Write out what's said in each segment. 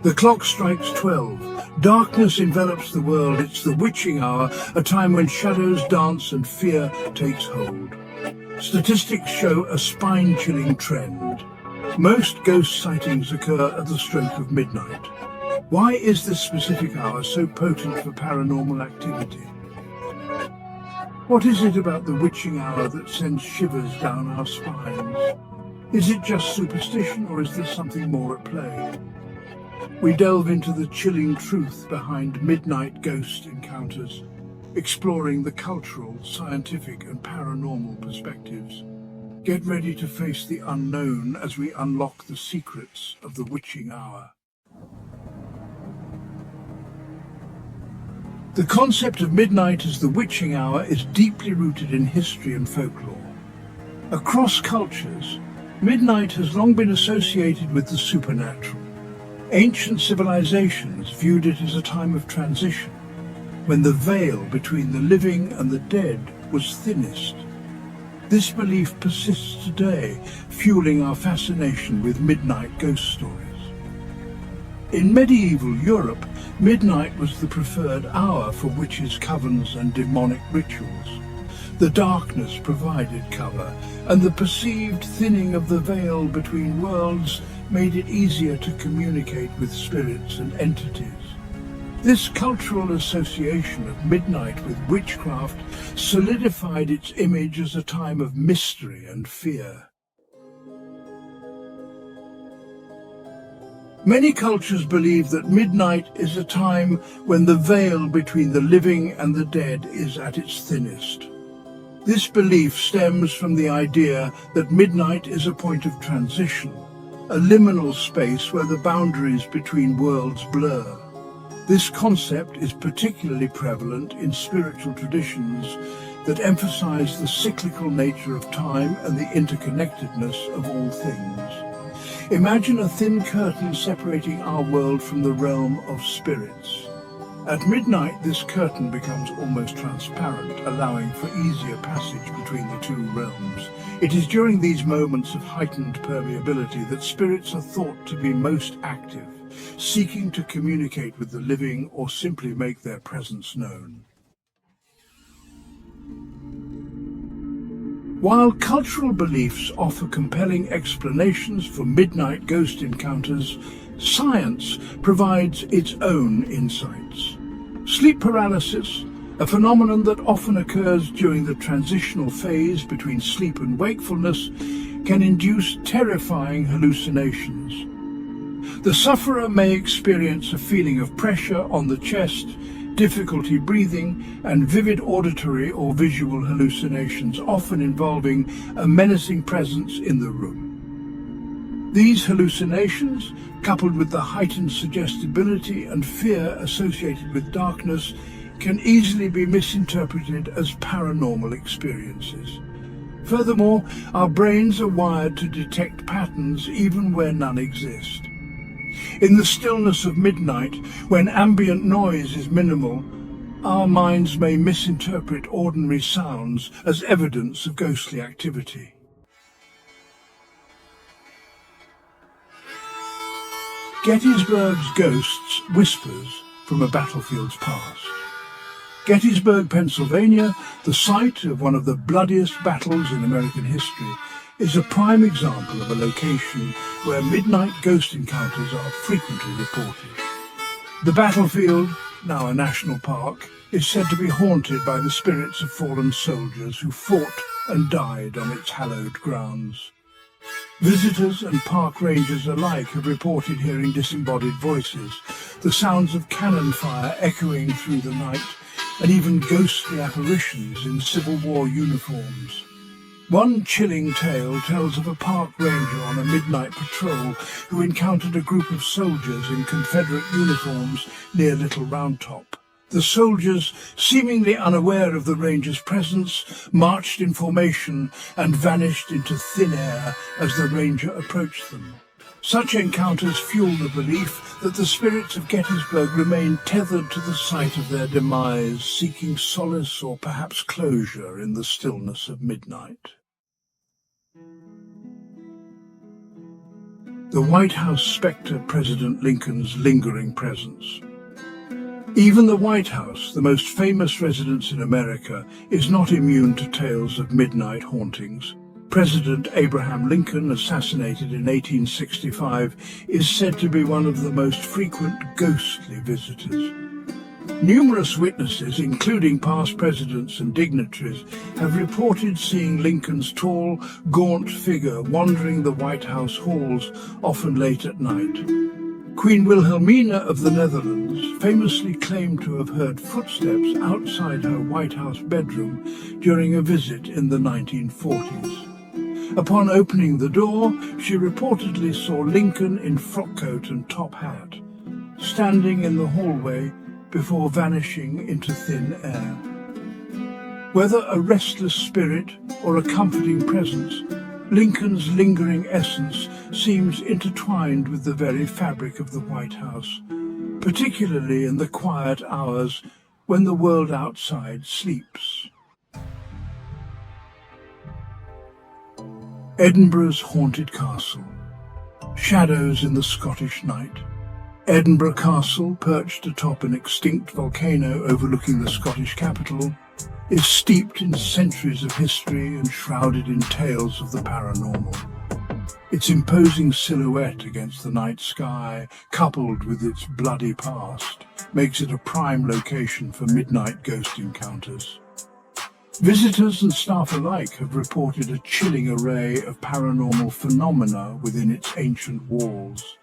The clock strikes 12. Darkness envelops the world. It's the witching hour, a time when shadows dance and fear takes hold. Statistics show a spine-chilling trend. Most ghost sightings occur at the stroke of midnight. Why is this specific hour so potent for paranormal activity? What is it about the witching hour that sends shivers down our spines? Is it just superstition, or is there something more at play? We delve into the chilling truth behind midnight ghost encounters, exploring the cultural, scientific and paranormal perspectives. Get ready to face the unknown as we unlock the secrets of the witching hour. The concept of midnight as the witching hour is deeply rooted in history and folklore. Across cultures, midnight has long been associated with the supernatural. Ancient civilizations viewed it as a time of transition, when the veil between the living and the dead was thinnest. This belief persists today, fueling our fascination with midnight ghost stories. In medieval Europe, midnight was the preferred hour for witches' covens and demonic rituals. The darkness provided cover, and the perceived thinning of the veil between worlds made it easier to communicate with spirits and entities. This cultural association of midnight with witchcraft solidified its image as a time of mystery and fear. Many cultures believe that midnight is a time when the veil between the living and the dead is at its thinnest. This belief stems from the idea that midnight is a point of transition, a liminal space where the boundaries between worlds blur. This concept is particularly prevalent in spiritual traditions that emphasize the cyclical nature of time and the interconnectedness of all things. Imagine a thin curtain separating our world from the realm of spirits. At midnight, this curtain becomes almost transparent, allowing for easier passage between the two realms. It is during these moments of heightened permeability that spirits are thought to be most active, seeking to communicate with the living or simply make their presence known. While cultural beliefs offer compelling explanations for midnight ghost encounters, science provides its own insights. Sleep paralysis, a phenomenon that often occurs during the transitional phase between sleep and wakefulness, can induce terrifying hallucinations. The sufferer may experience a feeling of pressure on the chest, difficulty breathing, and vivid auditory or visual hallucinations, often involving a menacing presence in the room. These hallucinations, coupled with the heightened suggestibility and fear associated with darkness, can easily be misinterpreted as paranormal experiences. Furthermore, our brains are wired to detect patterns even where none exist. In the stillness of midnight, when ambient noise is minimal, our minds may misinterpret ordinary sounds as evidence of ghostly activity. Gettysburg's Ghosts: Whispers from a Battlefield's Past. Gettysburg, Pennsylvania, the site of one of the bloodiest battles in American history, is a prime example of a location where midnight ghost encounters are frequently reported. The battlefield, now a national park, is said to be haunted by the spirits of fallen soldiers who fought and died on its hallowed grounds. Visitors and park rangers alike have reported hearing disembodied voices, the sounds of cannon fire echoing through the night, and even ghostly apparitions in Civil War uniforms. One chilling tale tells of a park ranger on a midnight patrol who encountered a group of soldiers in Confederate uniforms near Little Round Top. The soldiers, seemingly unaware of the ranger's presence, marched in formation and vanished into thin air as the ranger approached them. Such encounters fuel the belief that the spirits of Gettysburg remain tethered to the site of their demise, seeking solace or perhaps closure in the stillness of midnight. The White House spectre, President Lincoln's lingering presence. Even the White House, the most famous residence in America, is not immune to tales of midnight hauntings. President Abraham Lincoln, assassinated in 1865, is said to be one of the most frequent ghostly visitors. Numerous witnesses, including past presidents and dignitaries, have reported seeing Lincoln's tall, gaunt figure wandering the White House halls, often late at night. Queen Wilhelmina of the Netherlands famously claimed to have heard footsteps outside her White House bedroom during a visit in the 1940s. Upon opening the door, she reportedly saw Lincoln in frock coat and top hat, standing in the hallway before vanishing into thin air. Whether a restless spirit or a comforting presence, Lincoln's lingering essence seems intertwined with the very fabric of the White House, particularly in the quiet hours when the world outside sleeps. Edinburgh's haunted castle. Shadows in the Scottish night. Edinburgh Castle, perched atop an extinct volcano overlooking the Scottish capital, is steeped in centuries of history and shrouded in tales of the paranormal. Its imposing silhouette against the night sky, coupled with its bloody past, makes it a prime location for midnight ghost encounters. Visitors and staff alike have reported a chilling array of paranormal phenomena within its ancient walls.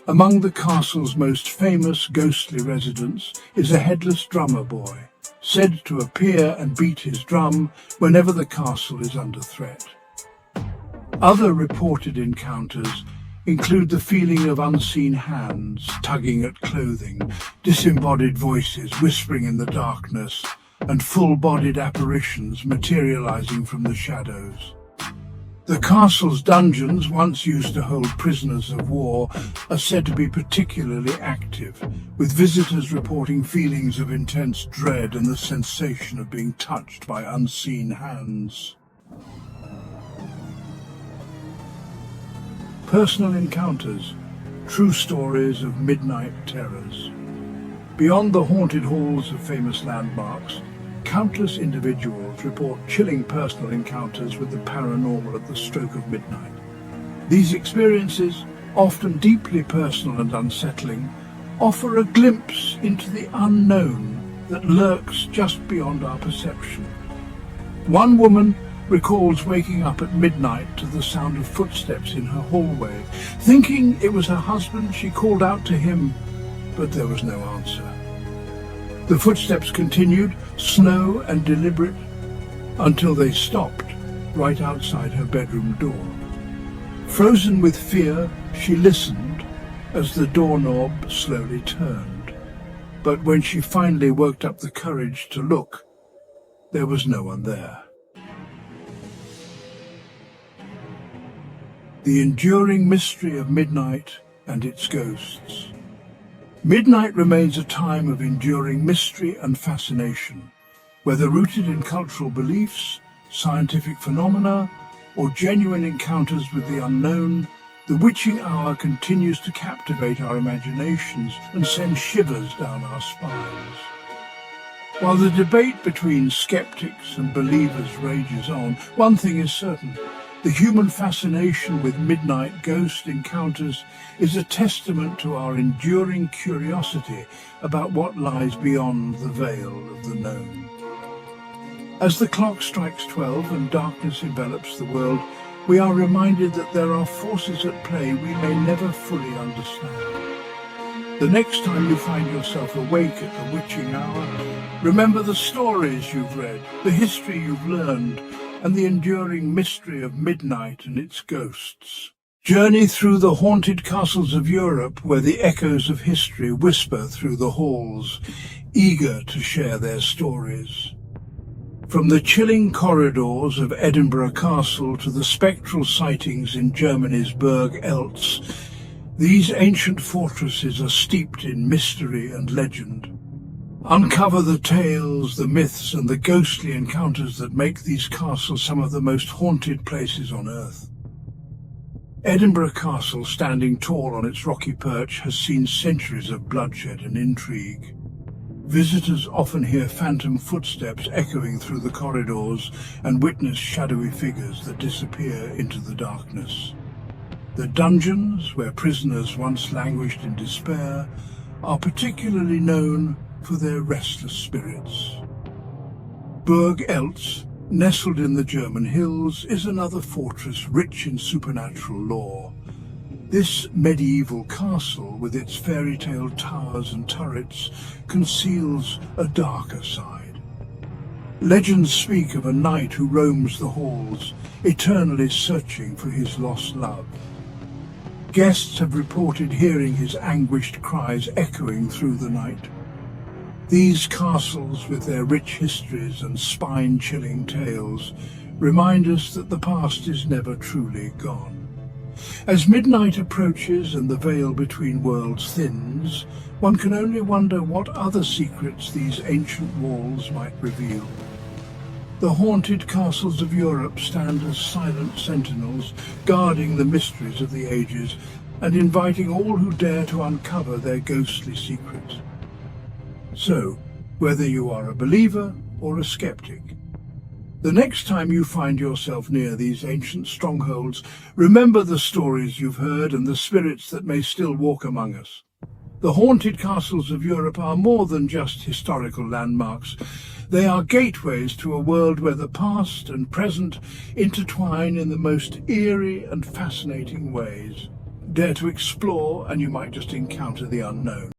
Among the castle's most famous ghostly residents is a headless drummer boy, said to appear and beat his drum whenever the castle is under threat. Other reported encounters include the feeling of unseen hands tugging at clothing, disembodied voices whispering in the darkness, and full-bodied apparitions materializing from the shadows. The castle's dungeons, once used to hold prisoners of war, are said to be particularly active, with visitors reporting feelings of intense dread and the sensation of being touched by unseen hands. Personal encounters, true stories of midnight terrors. Beyond the haunted halls of famous landmarks, countless individuals report chilling personal encounters with the paranormal at the stroke of midnight. These experiences, often deeply personal and unsettling, offer a glimpse into the unknown that lurks just beyond our perception. One woman recalls waking up at midnight to the sound of footsteps in her hallway. Thinking it was her husband, she called out to him, but there was no answer. The footsteps continued, slow and deliberate, until they stopped right outside her bedroom door. Frozen with fear, she listened as the doorknob slowly turned. But when she finally worked up the courage to look, there was no one there. The enduring mystery of midnight and its ghosts. Midnight remains a time of enduring mystery and fascination, whether rooted in cultural beliefs, scientific phenomena, or genuine encounters with the unknown. The witching hour continues to captivate our imaginations and send shivers down our spines. While the debate between skeptics and believers rages on, one thing is certain: the human fascination with midnight ghost encounters is a testament to our enduring curiosity about what lies beyond the veil of the known. As the clock strikes 12 and darkness envelops the world, we are reminded that there are forces at play we may never fully understand. The next time you find yourself awake at the witching hour, remember the stories you've read, the history you've learned, and the enduring mystery of midnight and its ghosts. Journey through the haunted castles of Europe, where the echoes of history whisper through the halls, eager to share their stories. From the chilling corridors of Edinburgh Castle to the spectral sightings in Germany's Burg Eltz, these ancient fortresses are steeped in mystery and legend. Uncover the tales, the myths, and the ghostly encounters that make these castles some of the most haunted places on earth. Edinburgh Castle, standing tall on its rocky perch, has seen centuries of bloodshed and intrigue. Visitors often hear phantom footsteps echoing through the corridors and witness shadowy figures that disappear into the darkness. The dungeons, where prisoners once languished in despair, are particularly known for their restless spirits. Burg Eltz, nestled in the German hills, is another fortress rich in supernatural lore. This medieval castle, with its fairy tale towers and turrets, conceals a darker side. Legends speak of a knight who roams the halls, eternally searching for his lost love. Guests have reported hearing his anguished cries echoing through the night. These castles, with their rich histories and spine-chilling tales, remind us that the past is never truly gone. As midnight approaches and the veil between worlds thins, one can only wonder what other secrets these ancient walls might reveal. The haunted castles of Europe stand as silent sentinels, guarding the mysteries of the ages and inviting all who dare to uncover their ghostly secrets. So, whether you are a believer or a skeptic, the next time you find yourself near these ancient strongholds, remember the stories you've heard and the spirits that may still walk among us. The haunted castles of Europe are more than just historical landmarks. They are gateways to a world where the past and present intertwine in the most eerie and fascinating ways. Dare to explore, and you might just encounter the unknown.